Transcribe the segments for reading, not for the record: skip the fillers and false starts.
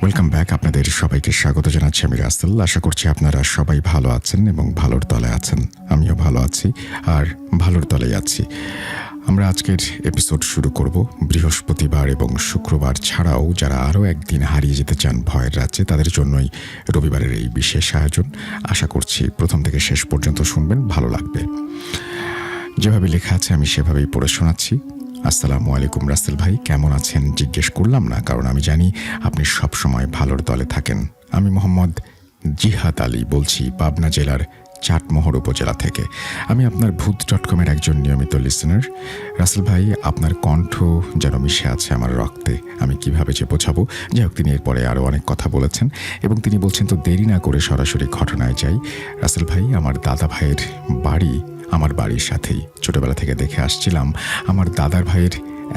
Welcome back. আপনাদের সবাইকে স্বাগত জানাচ্ছি আমি রাসেল। আশা করছি আপনারা সবাই ভালো আছেন এবং ভালোর তলে আছেন। আমিও ভালো আছি আর ভালোর তলেই আছি। আমরা আজকের এপিসোড শুরু করব বৃহস্পতিবার এবং শুক্রবার ছাড়াও যারা আরও একদিন হারিয়ে যেতে চান ভয়ের রাজ্যে, তাদের জন্যই রবিবারের এই বিশেষ আয়োজন। আশা করছি প্রথম থেকে শেষ পর্যন্ত শুনবেন, ভালো লাগবে। যেভাবে লেখা আছে আমি সেভাবেই পড়ে শোনাচ্ছি। আসসালামু আলাইকুম রাসেল ভাই, কেমন আছেন জিজ্ঞেস করলাম না, কারণ আমি জানি আপনি সবসময় ভালোর দলে থাকেন। আমি মোহাম্মদ জিহাদ আলী বলছি, পাবনা জেলার চাটমোহর উপজেলা থেকে। আমি আপনার ভূত.com-এর একজন নিয়মিত লিসেনার। রাসেল ভাই, আপনার কণ্ঠ যেন মিশে আছে আমার রক্তে। আমি কিভাবে যে বোঝাবো। যাই হোক, তিনি এরপরে আরও অনেক কথা বলেছেন এবং তিনি বলছেন তো দেরি না করে সরাসরি ঘটনায় যাই। রাসেল ভাই, আমার দাদা ভাইয়ের বাড়ি আমার বাড়ির সাথেই। ছোটবেলা থেকে দেখে আসছিলাম আমার দাদার ভাইয়ের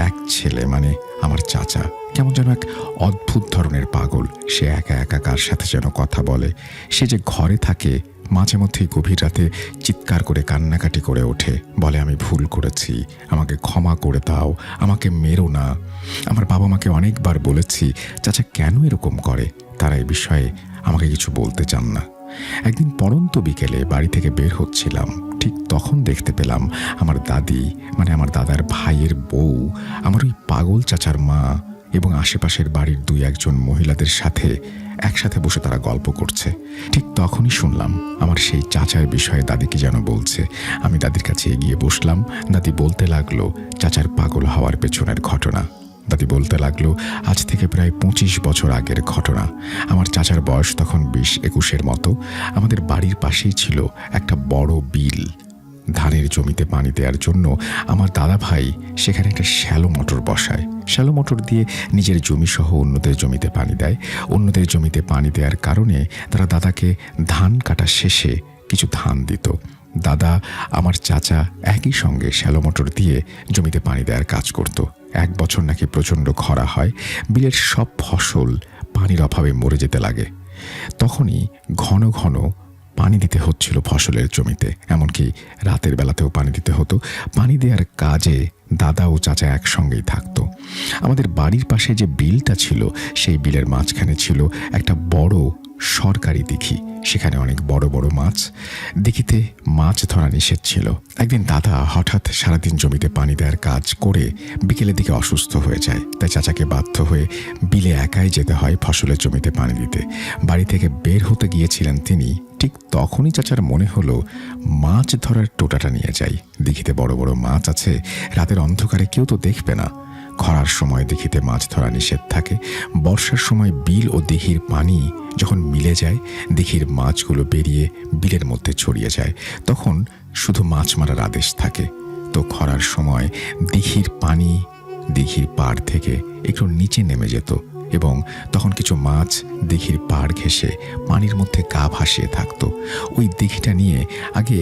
এক ছেলে, মানে আমার চাচা, কেমন যেন এক অদ্ভুত ধরনের পাগল। সে একা একা কার সাথে যেন কথা বলে। সে যে ঘরে থাকে মাঝে মধ্যেই গভীর রাতে চিৎকার করে কান্নাকাটি করে ওঠে, বলে আমি ভুল করেছি, আমাকে ক্ষমা করে দাও, আমাকে মেরো না। আমার বাবা মাকে অনেকবার বলেছি চাচা কেন এরকম করে, তারা এই বিষয়ে আমাকে কিছু বলতে চান না। একদিন পড়ন্ত বিকেলে বাড়ি থেকে বের হচ্ছিলাম, ঠিক তখন দেখতে পেলাম আমার দাদি, মানে আমার দাদার ভাইয়ের বউ, আমার ওই পাগল চাচার মা এবং আশেপাশের বাড়ির 2-1 মহিলাদের সাথে একসাথে বসে তারা গল্প করছে। ঠিক তখনই শুনলাম আমার সেই চাচার বিষয়ে দাদি কি যেন বলছে। আমি দাদির কাছে এগিয়ে বসলাম। দাদি বলতে লাগলো চাচার পাগল হওয়ার পেছনের ঘটনা। দাদি বলতে লাগলো আজ থেকে প্রায় 25 বছর আগের ঘটনা। আমার চাচার বয়স তখন 20-21-এর মতো। আমাদের বাড়ির পাশেই ছিল একটা বড় বিল। ধানের জমিতে পানি দেওয়ার জন্য আমার দাদা ভাই সেখানে একটা শ্যালো মোটর বসায়। শ্যালো মোটর দিয়ে নিজের জমি সহ অন্যদের জমিতে পানি দেয়। অন্যদের জমিতে পানি দেওয়ার কারণে তারা দাদাকে ধান কাটা শেষে কিছু ধান দিত। দাদা আমার চাচা একই সঙ্গে শ্যালো মোটর দিয়ে জমিতে পানি দেওয়ার কাজ করত। 1 বছর নাকি প্রচণ্ড খরা হয়, বিলের সব ফসল পানির অভাবে মরে যেতে লাগে। তখনই ঘন ঘন পানি দিতে হচ্ছিল ফসলের জমিতে, এমনকি রাতের বেলাতেও পানি দিতে হতো। পানি দেওয়ার কাজে দাদা ও চাচা একসঙ্গেই থাকতো। আমাদের বাড়ির পাশে যে বিলটা ছিল সেই বিলের মাঝখানে ছিল একটা বড় সরকারি দিঘি। সেখানে অনেক বড় বড় মাছ। দিঘিতে মাছ ধরা নিষেধ ছিল। একদিন দাদা হঠাৎ সারাদিন জমিতে পানি দেওয়ার কাজ করে বিকেলের দিকে অসুস্থ হয়ে যায়। তাই চাচাকে বাধ্য হয়ে বিলে একাই যেতে হয় ফসলের জমিতে পানি দিতে। বাড়ি থেকে বের হতে গিয়েছিলেন তিনি। ঠিক তখনই চাচার মনে হলো মাছ ধরার টোটাটা নিয়ে যাই। দিঘিতে বড় বড় মাছ আছে, রাতের অন্ধকারে কেউ তো দেখবে না। খরার সময় দিঘিতে মাছ ধরা নিষেধ থাকে। বর্ষার সময় বিল ও দিঘির পানি যখন মিলে যায়, দিঘির মাছগুলো বেরিয়ে বিলের মধ্যে ছড়িয়ে যায়। তখন শুধু মাছ মারার আদেশ থাকে। তো খরার সময় দিঘির পানি দিঘির পাড় থেকে একটু নিচে নেমে যেত এবং তখন কিছু মাছ দিঘির পাড় ঘেঁষে পানির মধ্যে গা ভাসিয়ে থাকতো। ওই দিঘিটা নিয়ে আগে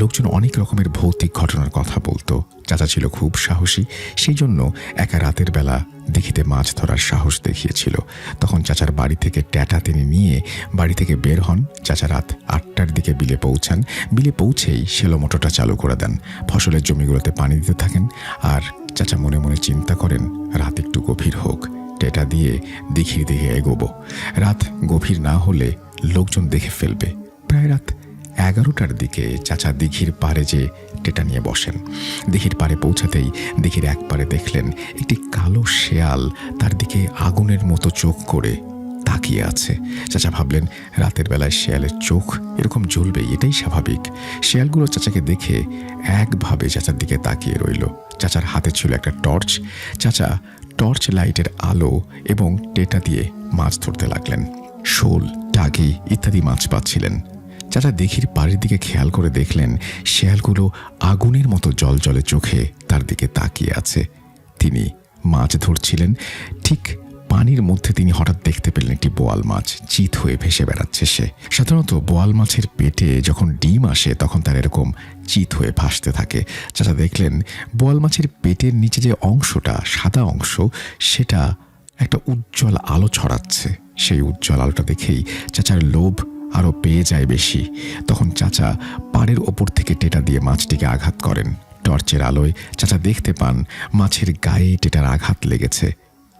লোকজন অনেক রকমের ভৌতিক ঘটনার কথা বলতো। চাচা ছিল খুব সাহসী, সেই জন্য একা রাতের বেলা দিঘিতে মাছ ধরার সাহস দেখিয়েছিল। তখন চাচার বাড়ি থেকে ট্যাটা তিনি নিয়ে বাড়ি থেকে বের হন। চাচা রাত 8টার দিকে বিলে পৌঁছান। বিলে পৌঁছেই শ্যালো মোটরটা চালু করে দেন। ফসলের জমিগুলোতে পানি দিতে থাকেন। আর চাচা মনে মনে চিন্তা করেন রাত একটু গভীর হোক, ট্যাটা দিয়ে দিঘির দিকে এগোবো। রাত গভীর না হলে লোকজন দেখে ফেলবে। প্রায় রাত 11টার দিকে চাচা দিঘির পাড়ে যে টেটা নিয়ে বসেন। দিঘির পাড়ে পৌঁছাতেই দিঘির এক পাড়ে দেখলেন একটি কালো শেয়াল তার দিকে আগুনের মতো চোখ করে তাকিয়ে আছে। চাচা ভাবলেন রাতের বেলায় শেয়ালের চোখ এরকম জ্বলবে, এটাই স্বাভাবিক। শেয়ালগুলো চাচাকে দেখে একভাবে চাচার দিকে তাকিয়ে রইল। চাচার হাতে ছিল একটা টর্চ। চাচা টর্চ লাইটের আলো এবং টেটা দিয়ে মাছ ধরতে লাগলেন। শোল, টাকি ইত্যাদি মাছ পাচ্ছিলেন। চাচা দিঘির পাড়ের দিকে খেয়াল করে দেখলেন শেয়ালগুলো আগুনের মতো জলজলে চোখে তার দিকে তাকিয়ে আছে। তিনি মাছ ধরছিলেন। ঠিক পানির মধ্যে তিনি হঠাৎ দেখতে পেলেন একটি বোয়াল মাছ চিত হয়ে ভেসে বেড়াচ্ছে। সে সাধারণত বোয়াল মাছের পেটে যখন ডিম আসে তখন তার এরকম চিত হয়ে ভাসতে থাকে। চাচা দেখলেন বোয়াল মাছের পেটের নিচে যে অংশটা, সাদা অংশ, সেটা একটা উজ্জ্বল আলো ছড়াচ্ছে। সেই উজ্জ্বল আলোটা দেখেই চাচার লোভ আরও পেয়ে যায় বেশি। তখন চাচা পাড়ের ওপর থেকে টেটা দিয়ে মাছটিকে আঘাত করেন। টর্চের আলোয় চাচা দেখতে পান মাছের গায়ে টেটার আঘাত লেগেছে।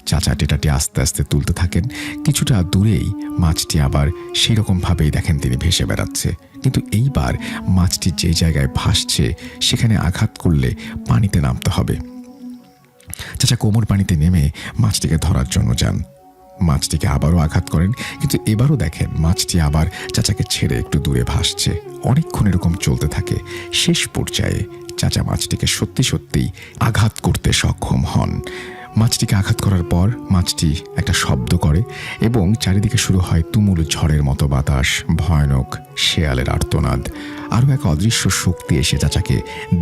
চাচা টেটাটি আস্তে আস্তে তুলতে থাকেন। কিছুটা দূরেই মাছটি আবার সেই রকমভাবেই দেখেন তিনি ভেসে বেড়াচ্ছে, কিন্তু এইবার মাছটি যে জায়গায় ভাসছে সেখানে আঘাত করলে পানিতে নামতে হবে। চাচা কোমর পানিতে নেমে মাছটিকে ধরার জন্য যান। মাছটিকে আবারও আঘাত করেন, কিন্তু এবারও দেখেন মাছটি আবার চাচাকে ছেড়ে একটু দূরে ভাসছে। অনেকক্ষণ এরকম চলতে থাকে। শেষ পর্যায়ে চাচা মাছটিকে সত্যি সত্যিই আঘাত করতে সক্ষম হন। মাছটিকে আঘাত করার পর মাছটি একটা শব্দ করে এবং চারিদিকে শুরু হয় তুমুল ঝড়ের মতো বাতাস, ভয়ানক শেয়ালের আর্তনাদ। আরও এক অদৃশ্য শক্তি এসে চাচাকে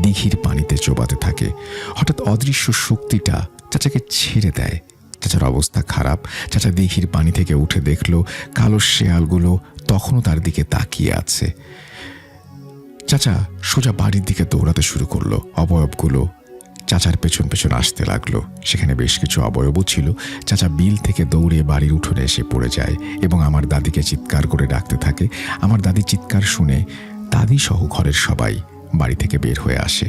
দিঘির পানিতে চোবাতে থাকে। হঠাৎ অদৃশ্য শক্তিটা চাচাকে ছেড়ে দেয়। চাচার অবস্থা খারাপ। চাচা দিঘির পানি থেকে উঠে দেখল কালো শেয়ালগুলো তখনও তার দিকে তাকিয়ে আছে। চাচা সোজা বাড়ির দিকে দৌড়াতে শুরু করলো। অবয়বগুলো চাচার পেছন পেছন আসতে লাগলো। সেখানে বেশ কিছু অবয়বও ছিল। চাচা বিল থেকে দৌড়ে বাড়ির উঠোনে এসে পড়ে যায় এবং আমার দাদিকে চিৎকার করে ডাকতে থাকে। আমার দাদি চিৎকার শুনে দাদি সহ ঘরের সবাই বাড়ি থেকে বের হয়ে আসে।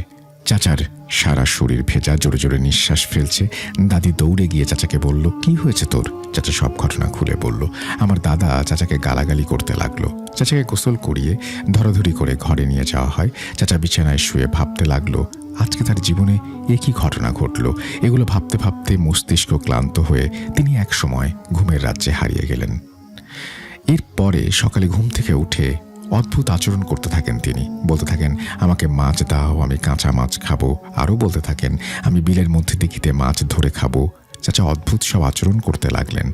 চাচার সারা শরীর ভেজা, জোরে জোরে নিঃশ্বাস ফেলছে। দাদি দৌড়ে গিয়ে চাচাকে বলল, কি হয়েছে তোর? চাচা সব ঘটনা খুলে বলল। আমার দাদা চাচাকে গালাগালি করতে লাগলো। চাচাকে গোসল করিয়ে ধরাধরি করে ঘরে নিয়ে যাওয়া হয়। চাচা বিছানায় শুয়ে ভাবতে লাগলো আজকে তার জীবনে একই ঘটনা ঘটল। এগুলো ভাবতে ভাবতে মস্তিষ্ক ক্লান্ত হয়ে তিনি এক সময় ঘুমের রাজ্যে হারিয়ে গেলেন। এরপরে সকালে ঘুম থেকে উঠে অদ্ভুত আচরণ করতে থাকেন তিনি। বলতে থাকেন, আমাকে মাছ দাও, আমি কাঁচা মাছ খাবো। আরও বলতে থাকেন, আমি বিলের মধ্যে দিঘিতে মাছ ধরে খাবো। চাচা অদ্ভুত সব আচরণ করতে লাগলেন।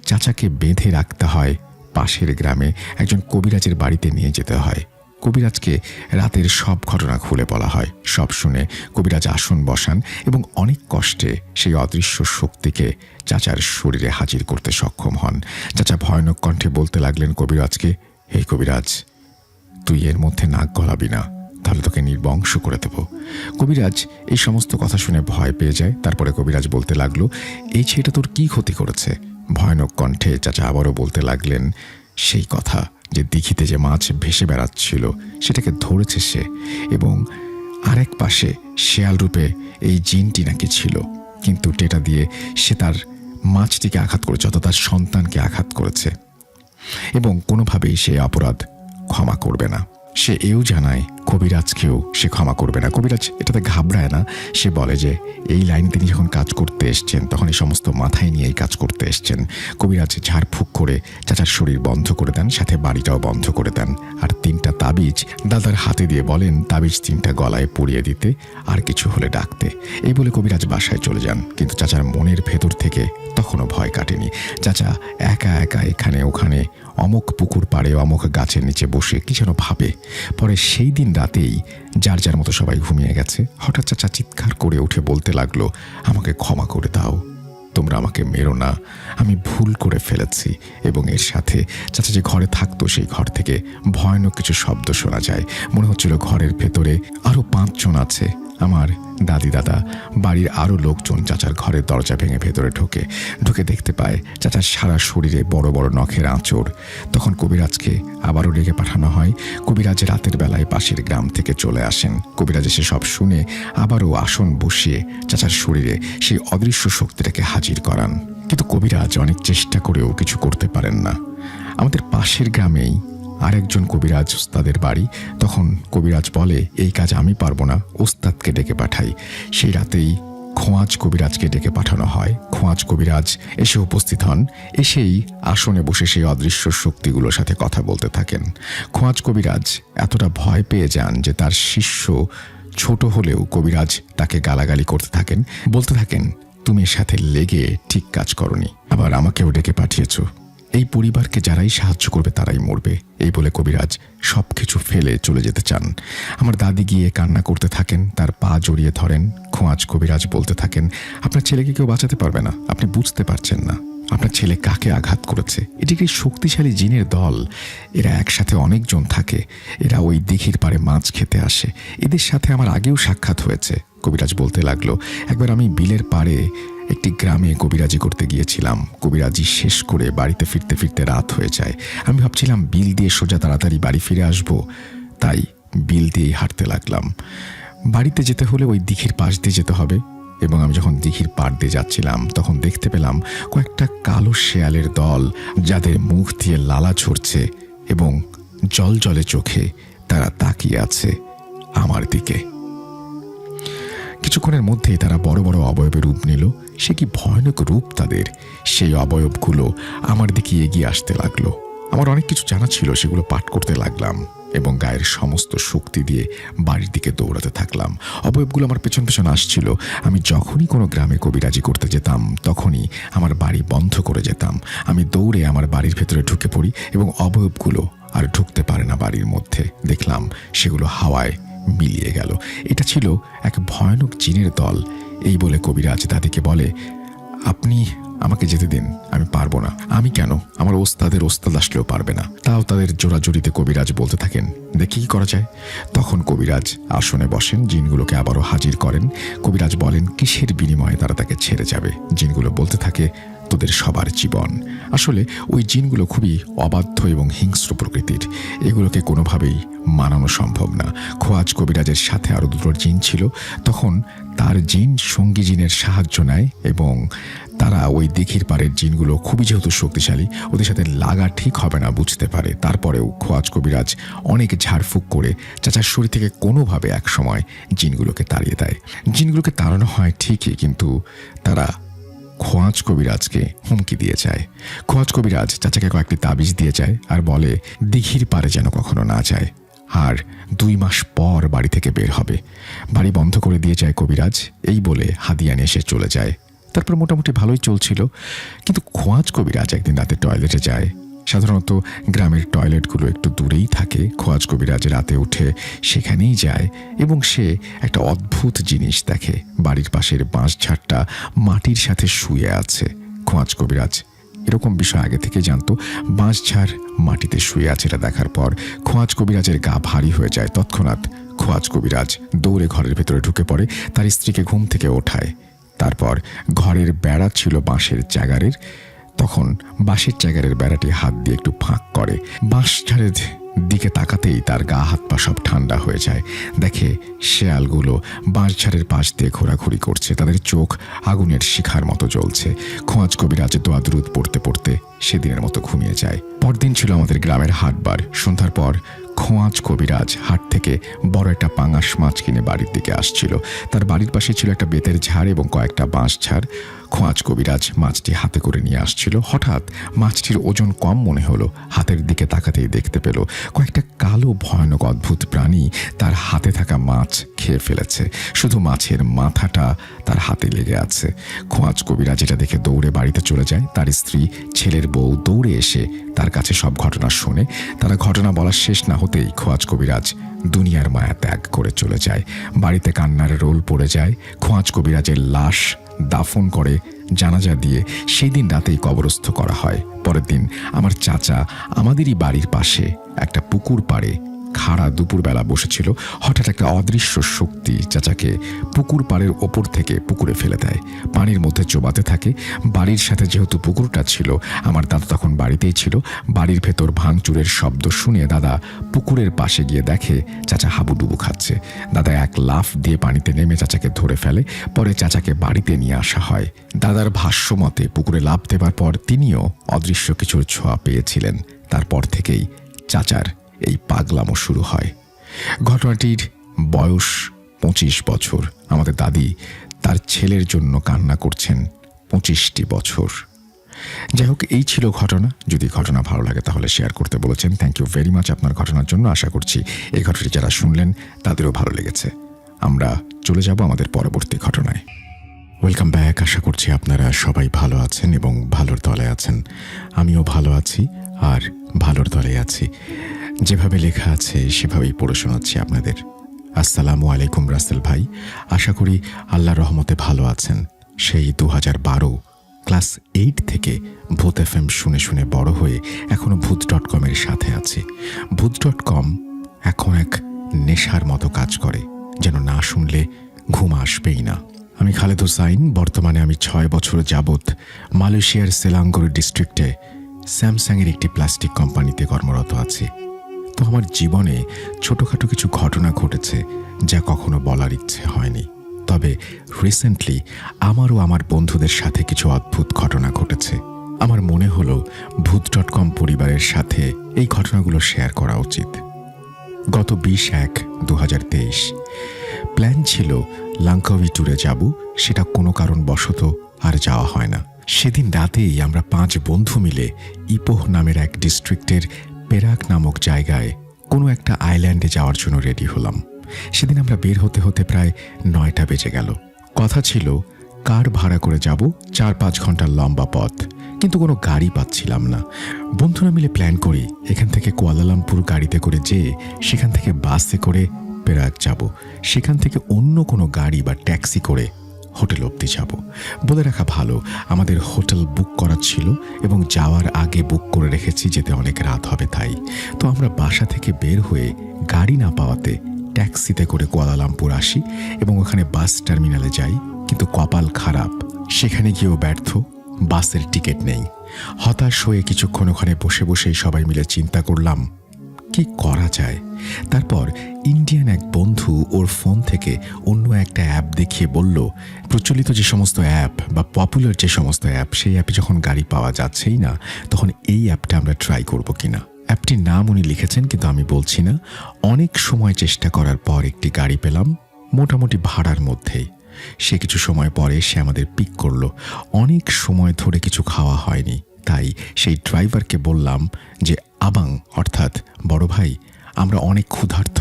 চাচাকে বেঁধে রাখতে হয় পাশের গ্রামে একজন কবিরাজের বাড়িতে নিয়ে যেতে হয়। কবিরাজকে রাতের সব ঘটনা খুলে বলা হয়। সব শুনে কবিরাজ আসন বসান এবং অনেক কষ্টে সেই অদৃশ্য শক্তিকে চাচার শরীরে হাজির করতে সক্ষম হন। চাচা ভয়ানক কণ্ঠে বলতে লাগলেন কবিরাজকে, হে কবিরাজ, তুই এর মধ্যে নাক গলাবি না, তাহলে তোকে নির্বংশ করে দেব। কবিরাজ এই সমস্ত কথা শুনে ভয় পেয়ে যায়। তারপরে কবিরাজ বলতে লাগলো, এই ছেলেটা তোর কি ক্ষতি করেছে? ভয়ানক কণ্ঠে চাচা আবারও বলতে লাগলেন সেই কথা, যে দিঘিতে যে মাছ ভেসে বেড়াচ্ছিল সেটাকে ধরেছে সে, এবং আরেক পাশে শেয়াল রূপে এই জিনটি নাকি ছিল, কিন্তু টেটা দিয়ে সে তার মাছটিকে আঘাত করেছে, অর্থাৎ তার সন্তানকে আঘাত করেছে এবং কোনোভাবেই সে অপরাধ ক্ষমা করবে না। সে এও জানায় কবিরাজকেও সে ক্ষমা করবে না। কবিরাজ এটাতে ঘাবড়ায় না। সে বলে যে এই লাইনে তিনি যখন কাজ করতে এসছেন তখন এই সমস্ত মাথায় নিয়ে এই কাজ করতে এসছেন। কবিরাজ ঝাড়ফুঁক করে চাচার শরীর বন্ধ করে দেন, সাথে বাড়িটাও বন্ধ করে দেন। আর 3টা তাবিজ দাদার হাতে দিয়ে বলেন তাবিজ 3টা গলায় পরিয়ে দিতে, আর কিছু হলে ডাকতে। এই বলে কবিরাজ বাসায় চলে যান। কিন্তু চাচার মনের ভেতর থেকে তখনও ভয় কাটেনি। চাচা একা একা এখানে ওখানে অমুক পুকুর পাড়ে অমুক গাছের নিচে বসে কি যেন ভাবে। পরে সেই দিন রাতেই যার যার মতো সবাই ঘুমিয়ে গেছে, হঠাৎ চাচা চিৎকার করে উঠে বলতে লাগলো, আমাকে ক্ষমা করে দাও, তোমরা আমাকে মেরো না, আমি ভুল করে ফেলেছি। এবং এর সাথে চাচা যে ঘরে থাকতো সেই ঘর থেকে ভয়ানক কিছু শব্দ শোনা যায়। মনে হচ্ছিল ঘরের ভেতরে আরও 5 জন আছে। আমার দাদি দাদা বাড়ির আরও লোকজন চাচার ঘরের দরজা ভেঙে ভেতরে ঢুকে দেখতে পায় চাচার সারা শরীরে বড় বড় নখের আঁচড়। তখন কবিরাজকে আবারও ডেকে পাঠানো হয়। কবিরাজ রাতের বেলায় পাশের গ্রাম থেকে চলে আসেন। কবিরাজ এসে সব শুনে আবারও আসন বসিয়ে চাচার শরীরে সেই অদৃশ্য শক্তিটাকে হাজির করান। কিন্তু কবিরাজ অনেক চেষ্টা করেও কিছু করতে পারেন না। আমাদের পাশের গ্রামেই আরেকজন কবিরাজ ওস্তাদের বাড়ি। তখন কবিরাজ বলে, এই কাজ আমি পারবো না, ওস্তাদকে ডেকে পাঠাই। সেই রাতেই খোঁয়াজ কবিরাজকে ডেকে পাঠানো হয়। খোঁয়াজ কবিরাজ এসে উপস্থিত হন। এসেই আসনে বসে সেই অদৃশ্য শক্তিগুলোর সাথে কথা বলতে থাকেন। খোঁয়াজ কবিরাজ এতটা ভয় পেয়ে যান যে তার শিষ্য ছোট হলেও কবিরাজ তাকে গালাগালি করতে থাকেন। বলতে থাকেন, তুমি এর সাথে লেগে ঠিক কাজ করনি, আবার আমাকেও ডেকে পাঠিয়েছো। এই পরিবারকে যারাই সাহায্য করবে তারাই মরবে। এই বলে কবিরাজ সবকিছু ফেলে চলে যেতে চান। আমার দাদি গিয়ে কান্না করতে থাকেন, তার পা জড়িয়ে ধরেন। খোঁয়াজ কবিরাজ বলতে থাকেন, আপনার ছেলেকে কেউ বাঁচাতে পারবে না, আপনি বুঝতে পারছেন না আপনার ছেলে কাকে আঘাত করেছে। এটি কি শক্তিশালী জিনের দল, এরা একসাথে অনেকজন থাকে, এরা ওই দিঘির পাড়ে মাছ খেতে আসে, এদের সাথে আমার আগেও সাক্ষাৎ হয়েছে। কবিরাজ বলতে লাগলো, একবার আমি বিলের পাড়ে একটি গ্রামে কবিরাজি করতে গিয়েছিলাম। কবিরাজি শেষ করে বাড়িতে ফিরতে ফিরতে রাত হয়ে যায়। আমি ভাবছিলাম বিল দিয়ে সোজা তাড়াতাড়ি বাড়ি ফিরে আসব, তাই বিল দিয়েই হাঁটতে লাগলাম। বাড়িতে যেতে হলে ওই দিঘির পাশ দিয়ে যেতে হবে। এবং আমি যখন দিঘির পাড় দিয়ে যাচ্ছিলাম তখন দেখতে পেলাম কয়েকটা কালো শেয়ালের দল, যাদের মুখ দিয়ে লালা ঝরছে এবং জলজলে চোখে তারা তাকিয়ে আছে আমার দিকে। কিছুক্ষণের মধ্যেই তারা বড় বড় অবয়বের রূপ নিল। সে কি ভয়ানক রূপ তাদের! সেই অবয়বগুলো আমার দিকে এগিয়ে আসতে লাগলো। আমার অনেক কিছু জানা ছিল, সেগুলো পাঠ করতে লাগলাম এবং গায়ের সমস্ত শক্তি দিয়ে বাড়ির দিকে দৌড়াতে থাকলাম। অবয়বগুলো আমার পেছন পেছন আসছিল। আমি যখনই কোনো গ্রামে কবিরাজি করতে যেতাম তখনই আমার বাড়ি বন্ধ করে যেতাম। আমি দৌড়ে আমার বাড়ির ভেতরে ঢুকে পড়ি এবং অবয়বগুলো আর ঢুকতে পারে না বাড়ির মধ্যে। দেখলাম সেগুলো হাওয়ায় মিলিয়ে গেল। এটা ছিল এক ভয়ানক জিনের দল। এই বলে কবিরাজ দাদিকে বলে, আপনি আমাকে যেতে দিন, আমি পারবো না। আমি কেন? আমার ওস্তাদের ওস্তাদ আসলেও পারবে না। তাও তাদের জোড়াজুড়িতে কবিরাজ বলতে থাকেন, দেখি কি করা যায়। তখন কবিরাজ আসনে বসেন, জিনগুলোকে আবারও হাজির করেন। কবিরাজ বলেন কিসের বিনিময়ে তারা তাকে ছেড়ে যাবে। জিনগুলো বলতে থাকে, তোদের সবার জীবন। আসলে ওই জিনগুলো খুবই অবাধ্য এবং হিংস্র প্রকৃতির। এগুলোকে কোনোভাবেই মানানো সম্ভব না। খোয়াজ কবিরাজের সাথে আরও দুটো জিন ছিল। তখন তার জিন সঙ্গী জিনের সাহায্য নেয় এবং তারা ওই দিঘির পাড়ের জিনগুলো খুবই যেহেতু শক্তিশালী, ওদের সাথে লাগা ঠিক হবে না বুঝতে পারে। তারপরেও খোয়াজ কবিরাজ অনেক ঝাড়ফুঁক করে চাচার শরীর থেকে কোনোভাবে একসময় জিনগুলোকে তাড়িয়ে দেয়। জিনগুলোকে তাড়ানো হয় ঠিকই, কিন্তু তারা খোয়াজ কবিরাজকে হুমকি দিয়ে যায়। খোয়াজ কবিরাজ চাচাকে কয়েকটি তাবিজ দিয়ে যায় আর বলে দিঘির পাড়ে যেন কখনো না যায়, আর 2 মাস পর বাড়ি থেকে বের হবে। বাড়ি বন্ধ করে দিয়ে যায় কবিরাজ। এই বলে হাদিয়া নিয়ে এসে চলে যায়। তারপর মোটামুটি ভালোই চলছিল, কিন্তু খোয়াজ কবিরাজ একদিন রাতে টয়লেটে যায়। সাধারণত গ্রামের টয়লেটগুলো একটু দূরেই থাকে। খোয়াজ কবিরাজ রাতে উঠে সেখানেই যায় এবং সে একটা অদ্ভুত জিনিস দেখে। বাড়ির পাশের বাঁশঝাড়টা মাটির সাথে শুয়ে আছে। খোয়াজ কবিরাজ এরকম বিষয় আগে থেকে জানতো। বাঁশঝাড় মাটিতে শুয়ে আছে, এটা দেখার পর খোয়াজ কবিরাজের গা ভারী হয়ে যায়। তৎক্ষণাৎ খোয়াজ কবিরাজ দৌড়ে ঘরের ভেতরে ঢুকে পড়ে, তার স্ত্রীকে ঘুম থেকে ওঠায়। তারপর ঘরের বেড়া ছিল বাঁশের চাগারের। তখন বাঁশের চাগারের বেড়াটি হাত দিয়ে একটু ফাঁক করে। বাঁশঝাড়ের দিকে তাকাতেই তার গা হাত পা সব ঠান্ডা হয়ে যায়। দেখে শেয়ালগুলো বাঁশঝাড়ের পাশ দিয়ে ঘোরাঘুরি করছে, তাদের চোখ আগুনের শিখার মতো জ্বলছে। খোয়াজ কবিরাজ দোয়া দুরুদ পড়তে পড়তে সেদিনের মতো ঘুমিয়ে যায়। পরদিন ছিল আমাদের গ্রামের হাটবার। সন্ধ্যার পর খোয়াজ কবিরাজ হাট থেকে বড় একটা পাঙাশ মাছ কিনে বাড়ির দিকে আসছিল। তার বাড়ির পাশে ছিল একটা বেতের ঝাড় এবং কয়েকটা বাঁশ ঝাড়। খোয়াজ কবিরাজ মাছটি হাতে করে নিয়ে আসছিল। হঠাৎ মাছটির ওজন কম মনে হলো। হাতের দিকে তাকাতেই দেখতে পেল কয়েকটা কালো ভয়ানক অদ্ভুত প্রাণী তার হাতে থাকা মাছ খেয়ে ফেলেছে। শুধু মাছের মাথাটা তার হাতে লেগে আছে। খোয়াজ কবিরাজ এটা দেখে দৌড়ে বাড়িতে চলে যায়। তার স্ত্রী, ছেলের বউ দৌড়ে এসে তার কাছে সব ঘটনা শোনে। তারা ঘটনা বলার শেষ না হতেই খোয়াজ কবিরাজ দুনিয়ার মায়া ত্যাগ করে চলে যায়। বাড়িতে কান্নার রোল পড়ে যায়। খোয়াজ কবিরাজের লাশ দাফন করে জানাজা দিয়ে সেই দিন রাতেই কবরস্থ করা হয়। পরের দিন আমার চাচা আমাদেরই বাড়ির পাশে একটা পুকুর পাড়ে খাড়া দুপুরবেলা বসেছিল। হঠাৎ একটা অদৃশ্য শক্তি চাচাকে পুকুর পাড়ের ওপর থেকে পুকুরে ফেলে দেয়। পানির মধ্যে চোবাতে থাকে। বাড়ির সাথে যেহেতু পুকুরটা ছিল, আমার দাদা তখন বাড়িতেই ছিল। বাড়ির ভেতর ভাঙচুরের শব্দ শুনে দাদা পুকুরের পাশে গিয়ে দেখে চাচা হাবুডুবু খাচ্ছে। দাদা এক লাফ দিয়ে পানিতে নেমে চাচাকে ধরে ফেলে। পরে চাচাকে বাড়িতে নিয়ে আসা হয়। দাদার ভাষ্য মতে পুকুরে লাফ দেবার পর তিনিও অদৃশ্য কিছুর ছোঁয়া পেয়েছিলেন। তারপর থেকেই চাচার এই পাগলামো শুরু হয়। ঘটনাটির বয়স 25 বছর। আমাদের দাদি তার ছেলের জন্য কান্না করছেন 25টি বছর। যাই হোক, এই ছিল ঘটনা। যদি ঘটনা ভালো লাগে তাহলে শেয়ার করতে বলেছেন। থ্যাংক ইউ ভেরি মাচ আপনার ঘটনার জন্য। আশা করছি এই ঘটনাটি যারা শুনলেন তাদেরও ভালো লেগেছে। আমরা চলে যাব আমাদের পরবর্তী ঘটনায়। Welcome back. আশা করছি আপনারা সবাই ভালো আছেন এবং ভালোর দলে আছেন। আমিও ভালো আছি আর ভালোর দলে আছি। যেভাবে লেখা আছে সেভাবেই পড়ে শোনাচ্ছি আপনাদের। আসসালামু আলাইকুম রাসেল ভাই, আশা করি আল্লাহর রহমতে ভালো আছেন। সেই 2012 ক্লাস 8 থেকে ভূত FM শুনে শুনে বড় হয়ে এখনও ভূত.com-এর সাথে আছি। ভূত.com এখন এক নেশার মতো কাজ করে, যেন না শুনলে ঘুম আসবেই না। আমি খালেদ হোসাইন। বর্তমানে আমি 6 বছর যাবৎ মালয়েশিয়ার সেলাঙ্গোর ডিস্ট্রিক্টে স্যামসাংয়ের একটি প্লাস্টিক কোম্পানিতে কর্মরত আছি। তো আমার জীবনে ছোটোখাটো কিছু ঘটনা ঘটেছে যা কখনো বলার ইচ্ছে হয়নি। তবে রিসেন্টলি আমারও আমার বন্ধুদের সাথে কিছু অদ্ভুত ঘটনা ঘটেছে। আমার মনে হলো ভূত.com পরিবারের সাথে এই ঘটনাগুলো শেয়ার করা উচিত। গত 20/1/2023 প্ল্যান ছিল লাঙ্কাউই ট্যুরে যাব, সেটা কোনো কারণবশত আর যাওয়া হয় না। সেদিন রাতেই আমরা 5 বন্ধু মিলে ইপোহ নামের এক ডিস্ট্রিক্টের পেরাক নামক জায়গায় কোনো একটা আইল্যান্ডে যাওয়ার জন্য রেডি হলাম। সেদিন আমরা বের হতে হতে প্রায় 9টা বেজে গেল। কথা ছিল কার ভাড়া করে যাব 4-5 ঘন্টার লম্বা পথ, কিন্তু কোনো গাড়ি পাচ্ছিলাম না। বন্ধুরা মিলে প্ল্যান করি এখান থেকে কুয়ালালামপুর গাড়িতে করে যেয়ে সেখান থেকে বাসে করে পেরাক যাব, সেখান থেকে অন্য কোনো গাড়ি বা ট্যাক্সি করে হোটেল অবধি যাব। বলে রাখা ভালো, আমাদের হোটেল বুক করা ছিল এবং যাওয়ার আগে বুক করে রেখেছি যেতে অনেক রাত হবে তাই। তো আমরা বাসা থেকে বের হয়ে গাড়ি না পাওয়াতে ট্যাক্সিতে করে কুয়ালালামপুর আসি এবং ওখানে বাস টার্মিনালে যাই, কিন্তু কপাল খারাপ, সেখানে গিয়েও ব্যর্থ, বাসের টিকিট নেই। হতাশ হয়ে কিছুক্ষণ ওখানে বসে বসেই সবাই মিলে চিন্তা করলাম কি করা যায়। তারপর ইন্ডিয়ান এক বন্ধু ওর ফোন থেকে অন্য একটা অ্যাপ দেখিয়ে বলল, প্রচলিত যে সমস্ত অ্যাপ বা পপুলার যে সমস্ত অ্যাপ, সেই অ্যাপে যখন গাড়ি পাওয়া যাচ্ছেই না, তখন এই অ্যাপটা আমরা ট্রাই করব কিনা। অ্যাপটির নাম উনি লিখেছেন, কিন্তু আমি বলছি না। অনেক সময় চেষ্টা করার পর একটি গাড়ি পেলাম, মোটামুটি ভাড়ার মধ্যেই। সে কিছু সময় পরে সে আমাদের পিক করলো। অনেক সময় ধরে কিছু খাওয়া হয়নি, তাই সেই ড্রাইভারকে বললাম যে আবাং অর্থাৎ বড় ভাই, আমরা অনেক ক্ষুধার্ত,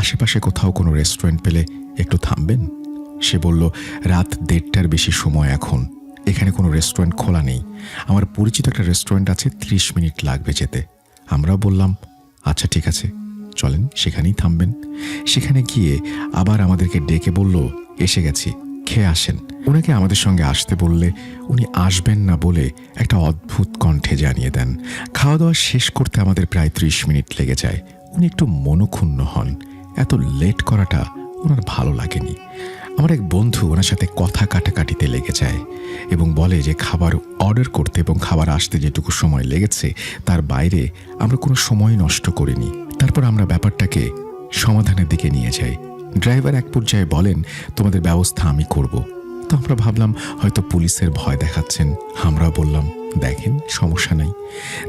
আশেপাশে কোথাও কোনো রেস্টুরেন্ট পেলে একটু থামবেন। সে বলল রাত 1:30টার বেশি সময় এখন, এখানে কোনো রেস্টুরেন্ট খোলা নেই। আমার পরিচিত একটা রেস্টুরেন্ট আছে, 30 মিনিট লাগবে যেতে। আমরাও বললাম আচ্ছা ঠিক আছে, চলেন সেখানেই থামবেন। সেখানে গিয়ে আবার আমাদেরকে ডেকে বলল এসে গেছি, খেয়ে আসেন। ওনাকে আমাদের সঙ্গে আসতে বললে উনি আসবেন না বলে একটা অদ্ভুত কণ্ঠে জানিয়ে দেন। খাওয়া দাওয়া শেষ করতে আমাদের প্রায় 30 মিনিট লেগে যায়। উনি একটু মনক্ষুণ্ণ হন, এত লেট করাটা ওনার ভালো লাগেনি। আমার এক বন্ধু ওনার সাথে কথা কাটাকাটিতে লেগে যায় এবং বলে যে খাবার অর্ডার করতে এবং খাবার আসতে যেটুকু সময় লেগেছে তার বাইরে আমরা কোনো সময় নষ্ট করিনি। তারপর আমরা ব্যাপারটাকে সমাধানের দিকে নিয়ে যাই। ড্রাইভার এক পর্যায়ে বলেন তোমাদের ব্যবস্থা আমি করব। তো আমরা ভাবলাম হয়তো পুলিশের ভয় দেখাচ্ছেন। আমরাও বললাম দেখেন সমস্যা নাই।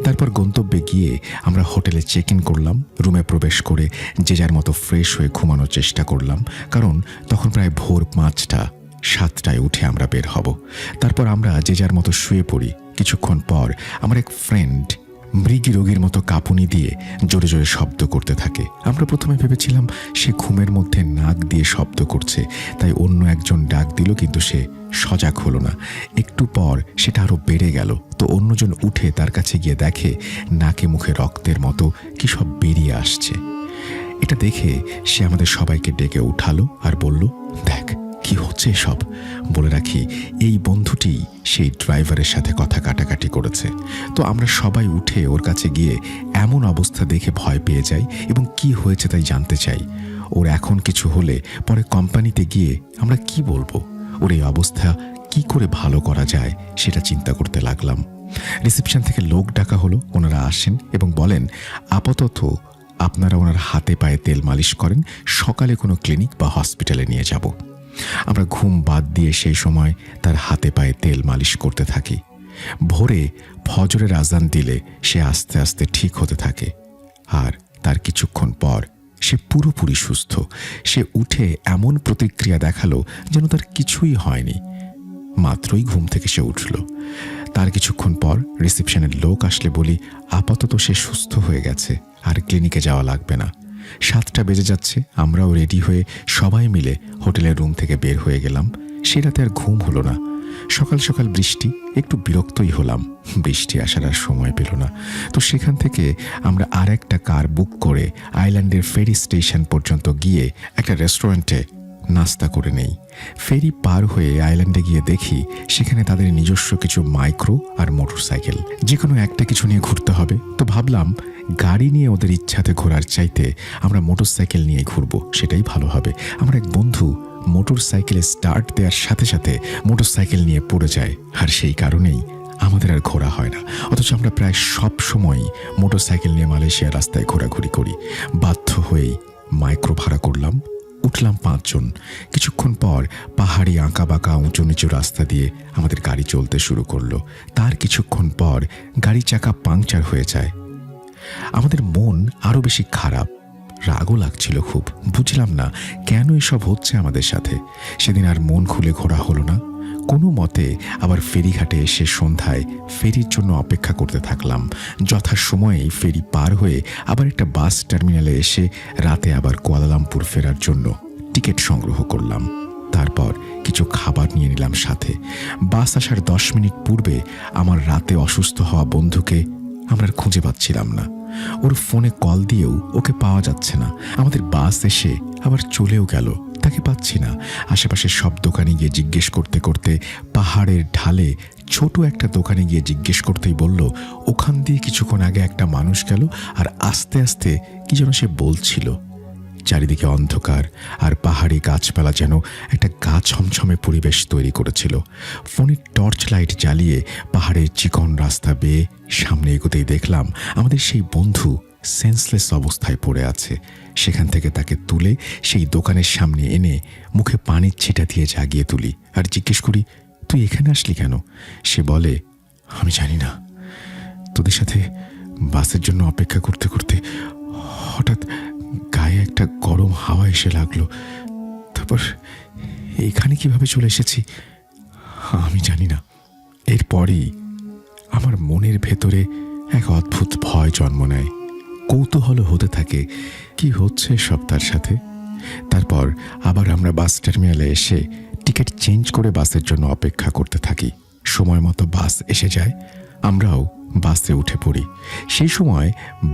তারপর গন্তব্যে গিয়ে আমরা হোটেলে চেক ইন করলাম। রুমে প্রবেশ করে যে যার মতো ফ্রেশ হয়ে ঘুমানোর চেষ্টা করলাম, কারণ তখন প্রায় ভোর 5টা। 7টায় উঠে আমরা বের হব। তারপর আমরা যে যার মতো শুয়ে পড়ি। কিছুক্ষণ পর আমার এক ফ্রেন্ড মৃগী রোগীর মতো কাঁপুনি দিয়ে জোরে জোরে শব্দ করতে থাকে। আমরা প্রথমে ভেবেছিলাম সে ঘুমের মধ্যে নাক দিয়ে শব্দ করছে, তাই অন্য একজন ডাক দিল, কিন্তু সে সজাগ হলো না। একটু পর সেটা আরো বেড়ে গেল। তো অন্যজন উঠে তার কাছে গিয়ে দেখে নাকে মুখে রক্তের মতো কি সব বেরিয়ে আসছে। এটা দেখে সে আমাদের সবাইকে ডেকে উঠালো আর বলল দেখ কি হচ্ছে সব। বলে রাখি এই বন্ধুটি সেই ড্রাইভারের সাথে কথা কাটাকাটি করেছে। তো আমরা সবাই উঠে ওর কাছে গিয়ে এমন অবস্থা দেখে ভয় পেয়ে যাই এবং কি হয়েছে তাই জানতে চাই। ওর এখন কিছু হলে পরে কোম্পানিতে গিয়ে আমরা কি বলবো? ওর এই অবস্থা কি করে ভালো করা যায় সেটা চিন্তা করতে লাগলাম। রিসেপশন থেকে লোক ডাকা হলো। ওনারা আসেন এবং বলেন আপাতত আপনারা ওনার হাতে পায়ে তেল মালিশ করেন, সকালে কোনো ক্লিনিক বা হসপিটালে নিয়ে যাব। আমরা ঘুম বাদ দিয়ে সেই সময় তার হাতে পায়ে তেল মালিশ করতে থাকি। ভোরে ফজরের আজান দিলে সে আস্তে আস্তে ঠিক হতে থাকে, আর তার কিছুক্ষণ পর সে পুরোপুরি সুস্থ। সে উঠে এমন প্রতিক্রিয়া দেখালো যেন তার কিছুই হয়নি। মাত্রই ঘুম থেকে সে উঠল। তার কিছুক্ষণ পর রিসেপশনের লোক আসলে বলি আপাতত সে সুস্থ হয়ে গেছে, আর ক্লিনিকে যাওয়া লাগবে না। 7টা বেজে যাচ্ছে। আমরাও রেডি হয়ে সবাই মিলে হোটেলের রুম থেকে বের হয়ে গেলাম। সে রাতে আর ঘুম হলো না। সকাল সকাল বৃষ্টি, একটু বিরক্তই হলাম। বৃষ্টি আসার আর সময় পেল না। তো সেখান থেকে আমরা আর একটা কার বুক করে আইল্যান্ডের ফেরি স্টেশন পর্যন্ত গিয়ে একটা রেস্টুরেন্টে নাস্তা করে নেই। ফেরি পার হয়ে আইল্যান্ডে গিয়ে দেখি সেখানে তাদের নিজস্ব কিছু মাইক্রো আর মোটরসাইকেল, যে কোনো একটা কিছু নিয়ে ঘুরতে হবে। তো ভাবলাম গাড়ি নিয়ে ওদের ইচ্ছাতে ঘোরার চাইতে আমরা মোটরসাইকেল নিয়ে ঘুরবো, সেটাই ভালো হবে। আমার এক বন্ধু মোটরসাইকেলে স্টার্ট দেওয়ার সাথে সাথে মোটরসাইকেল নিয়ে পড়ে যায়, আর সেই কারণেই আমাদের আর ঘোরা হয় না। অথচ আমরা প্রায় সব সময়ই মোটরসাইকেল নিয়ে মালয়েশিয়ার রাস্তায় ঘোরাঘুরি করি। বাধ্য হয়েই মাইক্রো ভাড়া করলাম। উঠলাম 5 জন। কিছুক্ষণ পর পাহাড়ি আঁকাবাঁকা উঁচু নিচু রাস্তা দিয়ে আমাদের গাড়ি চলতে শুরু করলো। তার কিছুক্ষণ পর গাড়ির চাকা পাংচার হয়ে যায়। আমাদের মন আরো বেশি খারাপ, রাগও লাগছিল খুব। বুঝলাম না কেন এসব হচ্ছে আমাদের সাথে। সেদিন আর মন খুলে ঘোরা হলো না। কোনো মতে আবার ফেরিঘাটে এসে সন্ধ্যায় ফেরির জন্য অপেক্ষা করতে থাকলাম। যথাসময়েই ফেরি পার হয়ে আবার একটা বাস টার্মিনালে এসে রাতে আবার কুয়ালালামপুর ফেরার জন্য টিকিট সংগ্রহ করলাম। তারপর কিছু খাবার নিয়ে নিলাম সাথে। বাস আসার 10 মিনিট পূর্বে আমার রাতে অসুস্থ হওয়া বন্ধুকে আমরা আর খুঁজে পাচ্ছিলাম না। ওর ফোনে কল দিয়েও ওকে পাওয়া যাচ্ছে না। আমাদের বাস এসে আবার চলেও গেল, তাকে পাচ্ছি না। আশেপাশে সব দোকানে গিয়ে জিজ্ঞেস করতে করতে পাহাড়ের ঢালে ছোট একটা দোকানে গিয়ে জিজ্ঞেস করতেই বলল ওখান দিয়ে কিছুক্ষণ আগে একটা মানুষ গেল আর আস্তে আস্তে কি যেন সে বলছিল। চারিদিকে অন্ধকার আর পাহাড়ি গাছপালা যেন একটা গা ছমছমে পরিবেশ তৈরি করেছিল। ফোনের টর্চ লাইট জ্বালিয়ে পাহাড়ের চিকন রাস্তা বেয়ে সামনে এগোতেই দেখলাম আমাদের সেই বন্ধু সেন্সলেস অবস্থায় পড়ে আছে। সেখান থেকে তাকে তুলে সেই দোকানের সামনে এনে মুখে পানির ছিটা দিয়ে জাগিয়ে তুলি আর জিজ্ঞেস করি, তুই এখানে আসলি কেন? সে বলে, আমি জানি না, তোদের সাথে বাসের জন্য অপেক্ষা করতে করতে হঠাৎ গায়ে একটা গরম হাওয়া এসে লাগলো। তারপর এখানে কিভাবে চলে এসেছি আমি জানি না। এরপরই আমার মনের ভেতরে এক অদ্ভুত ভয় জন্ম নেয়। কৌতূহল হতে থাকে কি হচ্ছে সব তার সাথে। তারপর আবার আমরা বাস টার্মিনালে এসে টিকিট চেঞ্জ করে বাসের জন্য অপেক্ষা করতে থাকি। সময় মতো বাস এসে যায়, আমরাও বাসে উঠে পড়ি। সেই সময়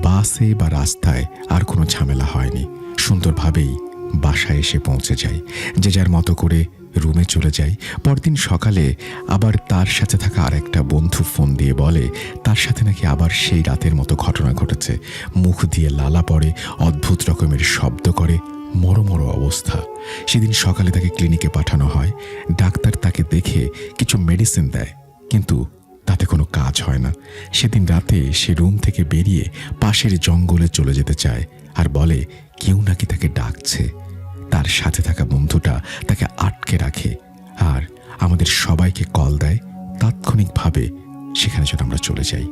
বাসে বা রাস্তায় আর কোনো ঝামেলা হয়নি। সুন্দরভাবেই বাসায় এসে পৌঁছে যাই, যে যার মতো করে রুমে চলে যাই। পরদিন সকালে আবার তার সাথে থাকা আর একটা বন্ধু ফোন দিয়ে বলে তার সাথে নাকি আবার সেই রাতের মতো ঘটনা ঘটেছে। মুখ দিয়ে লালা পড়ে, অদ্ভুত রকমের শব্দ করে, মরমর অবস্থা। সেদিন সকালে তাকে ক্লিনিকে পাঠানো হয়। ডাক্তার তাকে দেখে কিছু মেডিসিন দেয়, কিন্তু তাতে কোনো কাজ হয় না। সেদিন রাতে সে রুম থেকে বেরিয়ে পাশের জঙ্গলে চলে যেতে চায় আর বলে কেউ নাকি তাকে ডাকছে। তার সাথে থাকা বন্ধুটা তাকে আটকে রাখে আর আমাদের সবাইকে কল দেয় তাৎক্ষণিকভাবে সেখানে যেন আমরা চলে যাই।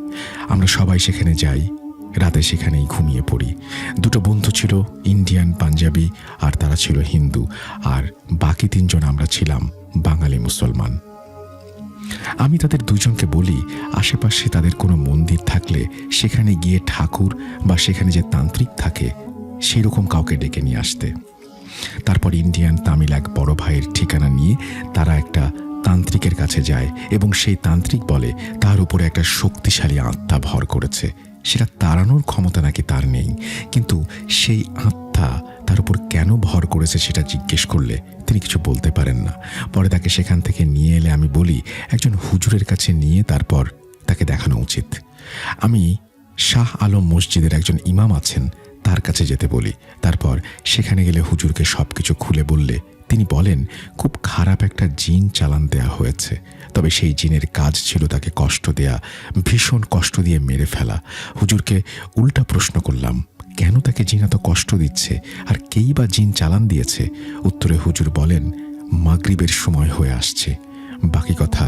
আমরা সবাই সেখানে যাই। রাতে সেখানেই ঘুমিয়ে পড়ি। 2 বন্ধু ছিল ইন্ডিয়ান পাঞ্জাবি আর তারা ছিল হিন্দু, আর বাকি 3 জন আমরা ছিলাম বাঙালি মুসলমান। আমি তাদের 2 জনকে বলি আশেপাশে তাদের কোনো মন্দির থাকলে সেখানে গিয়ে ঠাকুর বা সেখানে যে তান্ত্রিক থাকে সেই রকম কাউকে ডেকে নিয়ে আসতে। তারপর ইন্ডিয়ান তামিল এক বড় ভাইয়ের ঠিকানা নিয়ে তারা একটা তান্ত্রিকের কাছে যায় এবং সেই তান্ত্রিক বলে তার উপরে একটা শক্তিশালী আত্মা ভর করেছে। সেটা তাড়ানোর ক্ষমতা নাকি তার নেই, কিন্তু সেই আত্মা তার উপর কেন ভর করেছে সেটা জিজ্ঞেস করলে তিনি কিছু বলতে পারেন না। পরে তাকে সেখান থেকে নিয়ে এলে আমি বলি একজন হুজুরের কাছে নিয়ে তারপর তাকে দেখানো উচিত। আমি শাহ আলম মসজিদের একজন ইমাম আছেন, তার কাছে যেতে বলি। তারপর সেখানে গেলে হুজুরকে সব কিছু খুলে বললে তিনি বলেন খুব খারাপ একটা জিন চালান দেয়া হয়েছে, তবে সেই জিনের কাজ ছিল তাকে কষ্ট দেয়া, ভীষণ কষ্ট দিয়ে মেরে ফেলা। হুজুরকে উল্টা প্রশ্ন করলাম কেন তাকে জিন এত কষ্ট দিচ্ছে আর কেই বা জিন চালান দিয়েছে। উত্তরে হুজুর বলেন মাগরিবের সময় হয়ে আসছে, বাকি কথা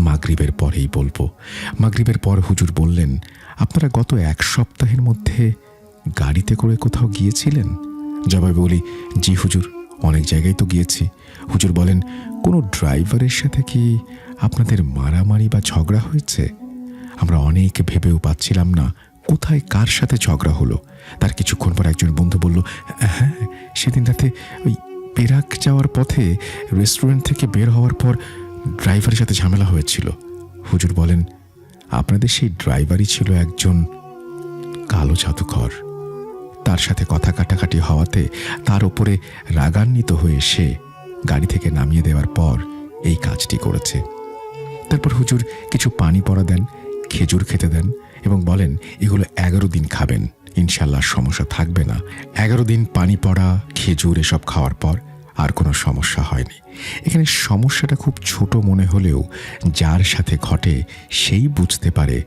মাগরিবের পরেই বলবো। মাগরিবের পর হুজুর বললেন আপনারা গত 1 সপ্তাহের মধ্যে গাড়িতে করে কোথাও গিয়েছিলেন? জবাবে বলি জি হুজুর, অনেক জায়গায় তো গিয়েছি। হুজুর বলেন কোনো ড্রাইভারের সাথে কি আপনাদের মারামারি বা ঝগড়া হয়েছে? আমরা অনেক ভেবেও পাচ্ছিলাম না কোথায় কার সাথে ঝগড়া হলো। তার কিছুক্ষণ পর একজন বন্ধু বলল হ্যাঁ, সেদিন রাতে ওই পেরাক যাওয়ার পথে রেস্টুরেন্ট থেকে বের হওয়ার পর ড্রাইভারের সাথে ঝামেলা হয়েছিল। হুজুর বলেন আপনাদের সেই ড্রাইভারই ছিল একজন কালো জাদুকর। তার সাথে কথা কাটাকাটি হওয়াতে তার উপরে রাগান্বিত হয়ে সে গাড়ি থেকে নামিয়ে দেওয়ার পর এই কাজটি করেছে। তারপর হুজুর কিছু পানি পড়া দেন, খেজুর খেতে দেন এবং বলেন এগুলো 11 দিন খাবেন, ইনশাল্লাহ সমস্যা থাকবে না। 11 দিন পানি পড়া, খেজুর এসব খাওয়ার পর আর কোনো সমস্যা হয়নি। এখানে সমস্যাটা খুব ছোট মনে হলেও যার সাথে ঘটে সেই বুঝতে পারে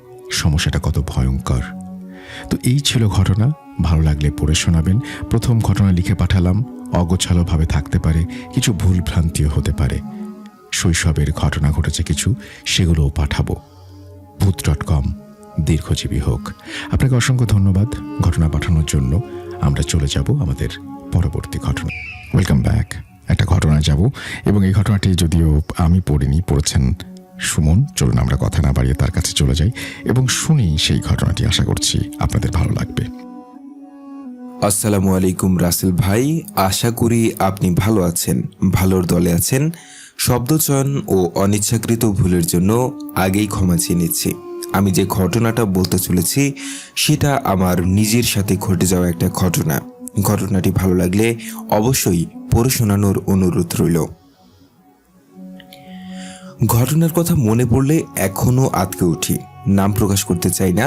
সমস্যাটা কত ভয়ঙ্কর। তো এই ছিল ঘটনা। ভালো লাগলে পড়ে শোনাবেন। প্রথম ঘটনা লিখে পাঠালাম অগোছালোভাবে থাকতে পারে, কিছু ভুল ভ্রান্তিও হতে পারে। শৈশবের ঘটনা ঘটেছে কিছু, সেগুলোও পাঠাবো। ভূত.com দীর্ঘজীবী হোক। আপনাকে অসংখ্য ধন্যবাদ ঘটনা পাঠানোর জন্য। আমরা চলে যাব আমাদের পরবর্তী ঘটনা। Welcome back. একটা ঘটনায় যাব, এবং এই ঘটনাটি যদিও আমি পড়িনি, পড়েছেন সুমন। চলুন আমরা কথা না বাড়িয়ে তার কাছে চলে যাই এবং শুনি সেই ঘটনাটি। আশা করছি আপনাদের ভালো লাগবে। আসসালামু আলাইকুম রাসেল ভাই, আশা করি আপনি ভালো আছেন, ভালোর দলে আছেন। শব্দচয়ন ও অনিচ্ছাকৃত ভুলের জন্য আগেই ক্ষমা চেয়ে নিচ্ছি। আমি যে ঘটনাটা বলতে চলেছি সেটা আমার নিজের সাথে ঘটে যাওয়া একটা ঘটনা। ঘটনাটি ভালো লাগলে অবশ্যই পড়ে শোনানোর অনুরোধ রইল। ঘটনার কথা মনে পড়লে এখনো আটকে উঠি। নাম প্রকাশ করতে চাই না।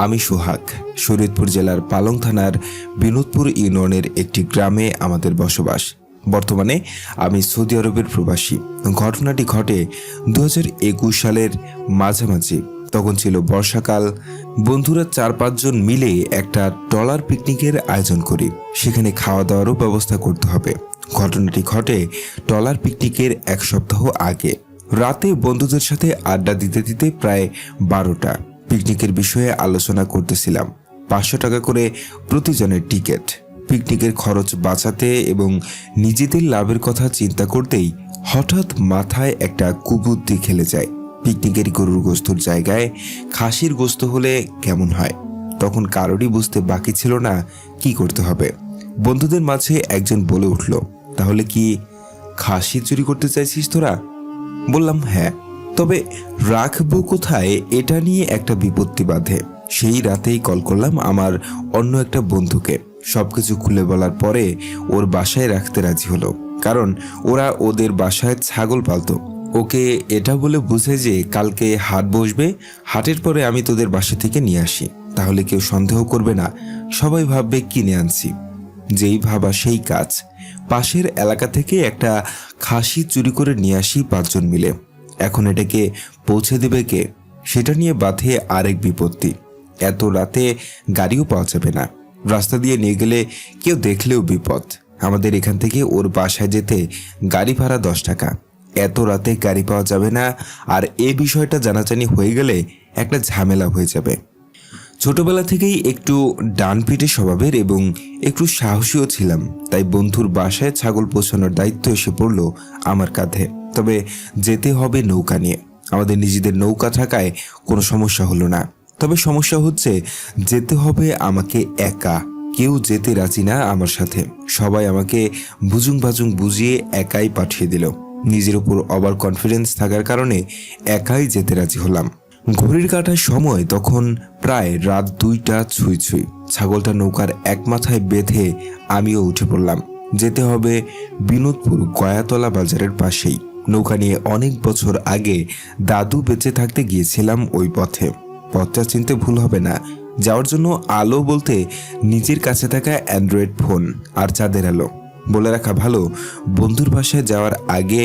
আমি সোহাগ, শরীয়তপুর জেলার পালং থানার বিনোদপুর ইউনিয়নের একটি গ্রামে আমাদের বসবাস। বর্তমানে আমি সৌদি আরবের প্রবাসী। ঘটনাটি ঘটে 2021 সালের মাঝামাঝি। তখন ছিল বর্ষাকাল। বন্ধুরা 4-5 জন মিলে একটা ট্রলার পিকনিকের আয়োজন করি। সেখানে খাওয়া দাওয়ারও ব্যবস্থা করতে হবে। ঘটনাটি ঘটে ট্রলার পিকনিকের 1 সপ্তাহ আগে। রাতে বন্ধুদের সাথে আড্ডা দিতে দিতে প্রায় 12টা। পিকনিকের বিষয়ে আলোচনা করতেছিলাম। 500 টাকা করে প্রতিজনের টিকিট। পিকনিকের খরচ বাঁচাতে এবং নিজেদের লাভের কথা চিন্তা করতেই হঠাৎ মাথায় একটা কুবুদ্ধি খেলে যায়। পিকনিকের গরুর গোস্তর জায়গায় খাসির গোস্ত হলে কেমন হয়। তখন কারোরই বুঝতে বাকি ছিল না কি করতে হবে। বন্ধুদের মাঝে একজন বলে উঠল, তাহলে কি খাসি চুরি করতে চাইছিস তোরা? বললাম হ্যাঁ, তবে রাখবো কোথায় এটা নিয়ে একটা বিপত্তি বাধে। সেই রাতেই কল করলাম আমার অন্য একটা বন্ধুকে। সবকিছু খুলে বলার পরে ওর বাসায় রাখতে রাজি হলো, কারণ ওরা ওদের বাসায় ছাগল পালতো। ওকে এটা বলে বুঝে যে কালকে হাট বসবে, হাটের পরে আমি তোদের বাসা থেকে নিয়ে আসি, তাহলে কেউ সন্দেহ করবে না, সবাই ভাববে কিনে আনছি। যেই ভাবা সেই কাজ। পাশের এলাকা থেকে একটা খাসি চুরি করে নিয়ে আসি 5 জন মিলে। এখন এটাকে পৌঁছে দেবে কে, সেটা নিয়ে বাধে আরেক বিপত্তি। এত রাতে গাড়িও পাওয়া যাবে না। রাস্তা দিয়ে নিয়ে গেলে কেউ দেখলেও বিপদ। আমাদের এখান থেকে ওর বাসায় যেতে গাড়ি ভাড়া 10 টাকা। এত রাতে গাড়ি পাওয়া যাবে না, আর এ বিষয়টা জানাজানি হয়ে গেলে একটা ঝামেলা হয়ে যাবে। ছোটবেলা থেকেই একটু ডানপিটে স্বভাবের এবং একটু সাহসীও ছিলাম, তাই বন্ধুর বাসায় ছাগল পৌঁছানোর দায়িত্ব এসে পড়ল আমার কাঁধে। তবে যেতে হবে নৌকা নিয়ে। আমাদের নিজেদের নৌকা থাকায় কোনো সমস্যা হলো না। তবে সমস্যা হচ্ছে যেতে হবে আমাকে একা। কেউ যেতে রাজি না আমার সাথে। সবাই আমাকে বুজুং বাজুং বুঝিয়ে একাই পাঠিয়ে দিল। নিজের উপর ওভার কনফিডেন্স থাকার কারণে একাই যেতে রাজি হলাম। ঘড়ির কাঁটার সময় তখন প্রায় রাত 2টা ছুঁই ছুঁই। ছাগলটা নৌকার এক মাথায় বেঁধে আমিও উঠে পড়লাম। যেতে হবে বিনোদপুর গয়াতলা বাজারের পাশেই। নৌকা নিয়ে অনেক বছর আগে দাদু বেঁচে থাকতে গিয়েছিলাম ওই পথে। পথটা চিনতে ভুল হবে না। যাওয়ার জন্য আলো বলতে নিজের কাছে থাকা অ্যান্ড্রয়েড ফোন আর চাঁদের আলো। বলে রাখা ভালো, বন্ধুর বাসায় যাওয়ার আগে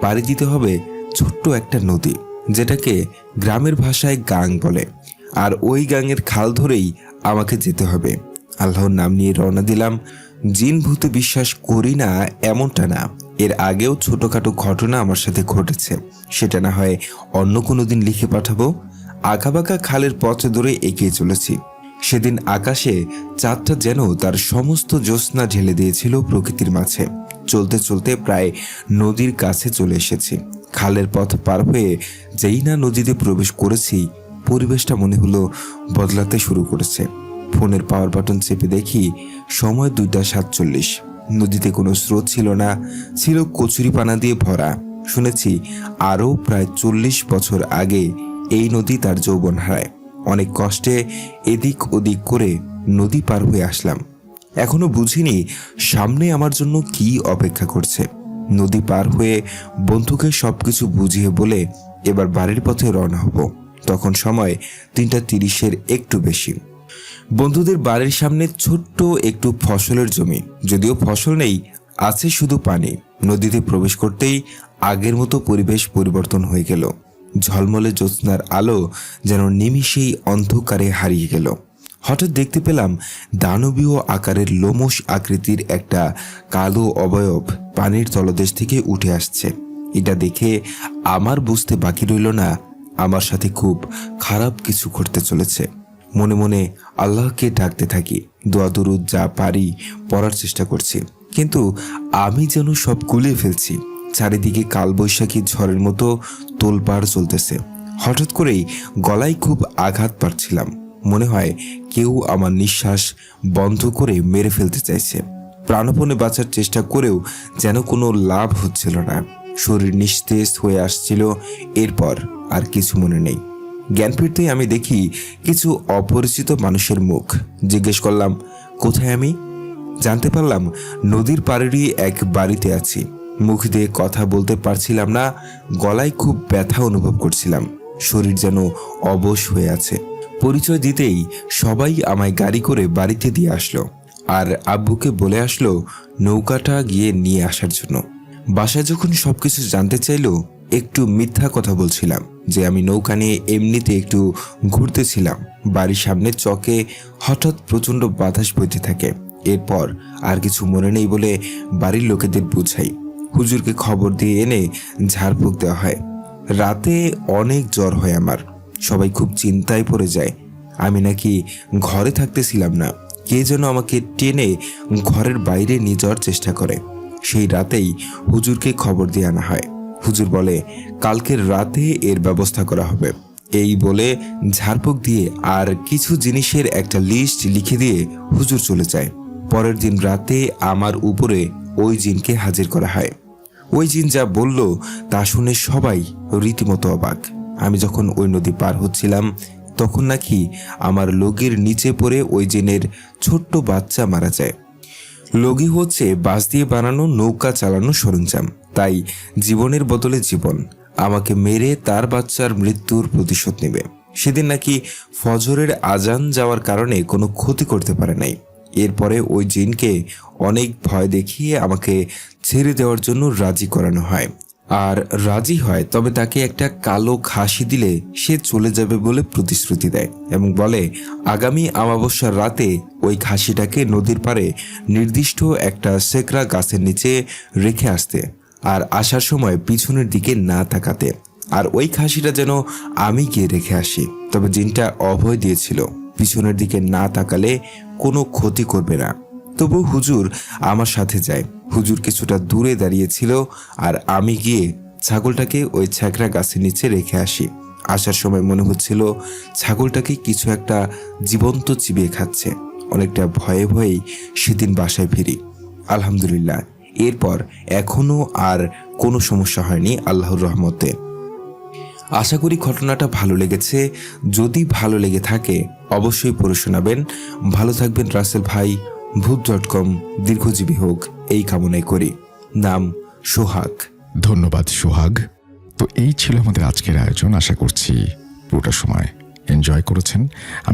পাড়ি দিতে হবে ছোট্ট একটা নদী, যেটাকে গ্রামের ভাষায় গাং বলে। আর ওই গাঙের খাল ধরেই আমাকে যেতে হবে। আল্লাহর নাম নিয়ে রওনা দিলাম। জিন ভূতে বিশ্বাস করি না এমনটা না, এর আগেও ছোটখাটো ঘটনা আমার সাথে ঘটেছে। সেটা না হয় অন্য কোনো দিন লিখে পাঠাবো। আঁকাবাঁকা খালের পথ ধরে এগিয়ে চলেছি। সেদিন আকাশে চাঁদটা যেন তার সমস্ত জ্যোৎস্না ঢেলে দিয়েছিল প্রকৃতির মাঝে। চলতে চলতে প্রায় নদীর কাছে চলে এসেছি। খালের পথ পার হয়ে যেই না নদীতে প্রবেশ করেছি, পরিবেশটা মনে হলো বদলাতে শুরু করেছে। ফোনের পাওয়ার বাটন চেপে দেখি সময় 2:47। নদীতে কোনো স্রোত ছিল না, ছিল কচুরিপানা দিয়ে ভরা। শুনেছি আরও প্রায় 40 বছর আগে এই নদী তার যৌবন হারায়। অনেক কষ্টে এদিক ওদিক করে নদী পার হয়ে আসলাম। এখনো বুঝিনি সামনে আমার জন্য কি অপেক্ষা করছে। নদী পার হয়ে বন্ধুকে সবকিছু বুঝিয়ে বলে এবার বাড়ির পথে রওনা হব। তখন সময় 3:30-এর একটু বেশি। বন্ধুদের বাড়ির সামনে ছোট্ট একটু ফসলের জমি, যদিও ফসল নেই, আছে শুধু পানি। নদীতে প্রবেশ করতেই আগের মতো পরিবেশ পরিবর্তন হয়ে গেল। ঝলমলে জ্যোৎস্নার আলো যেন নিমিষেই অন্ধকারে হারিয়ে গেল। হঠাৎ দেখতে পেলাম দানবীয় আকারের লোমশ আকৃতির একটা কালো অবয়ব পানির তলদেশ থেকে উঠে আসছে। এটা দেখে আমার বুঝতে বাকি রইল না আমার সাথে খুব খারাপ কিছু ঘটতে চলেছে। মনে মনে আল্লাহকে ডাকতে থাকি, দোয়া দরুদ যা পারি পড়ার চেষ্টা করছি, কিন্তু আমি যেন সব গুলিয়ে ফেলছি। চারিদিকে কালবৈশাখী ঝড়ের মতো তোলপাড় চলতেছে। হঠাৎ করেই গলায় খুব আঘাত পাচ্ছিলাম। মনে হয় কেউ আমার নিঃশ্বাস বন্ধ করে মেরে ফেলতে চাইছে। প্রাণপণে বাঁচার চেষ্টা করেও যেন কোনো লাভ হচ্ছিল না। শরীর নিস্তেজ হয়ে আসছিল। এরপর আর কিছু মনে নেই। জ্ঞান ফিরতেই আমি দেখি কিছু অপরিচিত মানুষের মুখ। জিজ্ঞেস করলাম, কোথায় আমি? জানতে পারলাম নদীর পাড়েরই এক বাড়িতে আছি। মুখ দিয়ে কথা বলতে পারছিলাম না, গলায় খুব ব্যথা অনুভব করছিলাম। শরীর যেন অবশ হয়ে আছে। পরিচয় দিতেই সবাই আমায় গাড়ি করে বাড়িতে দিয়ে আসলো, আর আব্বুকে বলে আসলো নৌকাটা গিয়ে নিয়ে আসার জন্য। বাসায় যখন সবকিছু জানতে চাইলো, একটু মিথ্যা কথা বলছিলাম যে আমি নৌকা নিয়ে এমনিতে একটু ঘুরতেছিলাম। বাড়ির সামনে চকে হঠাৎ প্রচণ্ড বাতাস বইতে থাকে। এরপর আর কিছু মনে নেই বলে বাড়ির লোকেদের বুঝাই। হুজুরকে খবর দিয়ে এনে ঝাড়ফুঁক দেওয়া হয়। রাতে অনেক জ্বর হয় আমার। সবাই খুব চিন্তায় পড়ে যায়। আমি নাকি ঘরে থাকতেছিলাম না, কে যেন আমাকে টেনে ঘরের বাইরে নিয়ে যাওয়ার চেষ্টা করে। সেই রাতেই হুজুরকে খবর দিয়ে আনা হয়। হুজুর বলে কালকের রাতে এর ব্যবস্থা করা হবে। এই বলে ঝাড়ফুঁক দিয়ে আর কিছু জিনিসের একটা লিস্ট লিখে দিয়ে হুজুর চলে যায়। পরের দিন রাতে আমার উপরে ওই জিনকে হাজির করা হয়। ওই জিন যা বলল তা শুনে সবাই রীতিমতো অবাক। আমি যখন ওই নদী পার হচ্ছিলাম তখন নাকি আমার লগির নিচে পড়ে ওই জিনের ছোট্ট বাচ্চা মারা যায়। লগি হচ্ছে বাঁশ দিয়ে বানানো নৌকা চালানোর সরঞ্জাম, তাই জীবনের বদলে জীবন আমাকে মেরে তার বাচ্চার মৃত্যুর প্রতিশোধ নেবে। সেদিন নাকি ফজরের আজান যাওয়ার কারণে কোনো ক্ষতি করতে পারে নাই। এরপরে ওই জিনকে অনেক ভয় দেখিয়ে আমাকে ছেড়ে দেওয়ার জন্য রাজি করানো হয়। আর রাজি হয়, তবে তাকে একটা কালো খাসি দিলে সে চলে যাবে বলে প্রতিশ্রুতি দেয় এবং বলে আগামী অমাবস্যার রাতে ওই খাসিটাকে নদীর পাড়ে নির্দিষ্ট একটা সেকরা গাছের নিচে রেখে আসতে, আর আসার সময় পিছনের দিকে না তাকাতে। আর ওই খাসিটা যেন আমি গিয়ে রেখে আসি। তবে জিনটা অভয় দিয়েছিল পিছনের দিকে না তাকালে কোনো ক্ষতি করবে না। তবু হুজুর আমার সাথে যায়। হুজুর কিছুটা দূরে দাঁড়িয়েছিল, আর আমি গিয়ে ছাগলটাকে ওই ছ্যাঁকড়া গাছের নিচে রেখে আসি। আসার সময় মনে হচ্ছিল ছাগলটাকে কিছু একটা জীবন্ত চিবিয়ে খাচ্ছে। অনেকটা ভয়ে ভয়েই সেদিন বাসায় ফিরি। আলহামদুলিল্লাহ, এরপর এখনো আর কোনো সমস্যা হয়নি আল্লাহর রহমতে। আশা করি ঘটনাটা ভালো লেগেছে। যদি ভালো লেগে থাকে অবশ্যই পড়ে শোনাবেন। ভালো থাকবেন রাসেল ভাই। ভূত.com দীর্ঘজীবী হোক এই কামনাই করি। নাম সোহাগ। ধন্যবাদ সোহাগ। তো এই ছিল আমাদের আজকের আয়োজন। আশা করছি পুরোটা সময় এনজয় করেছেন। আমি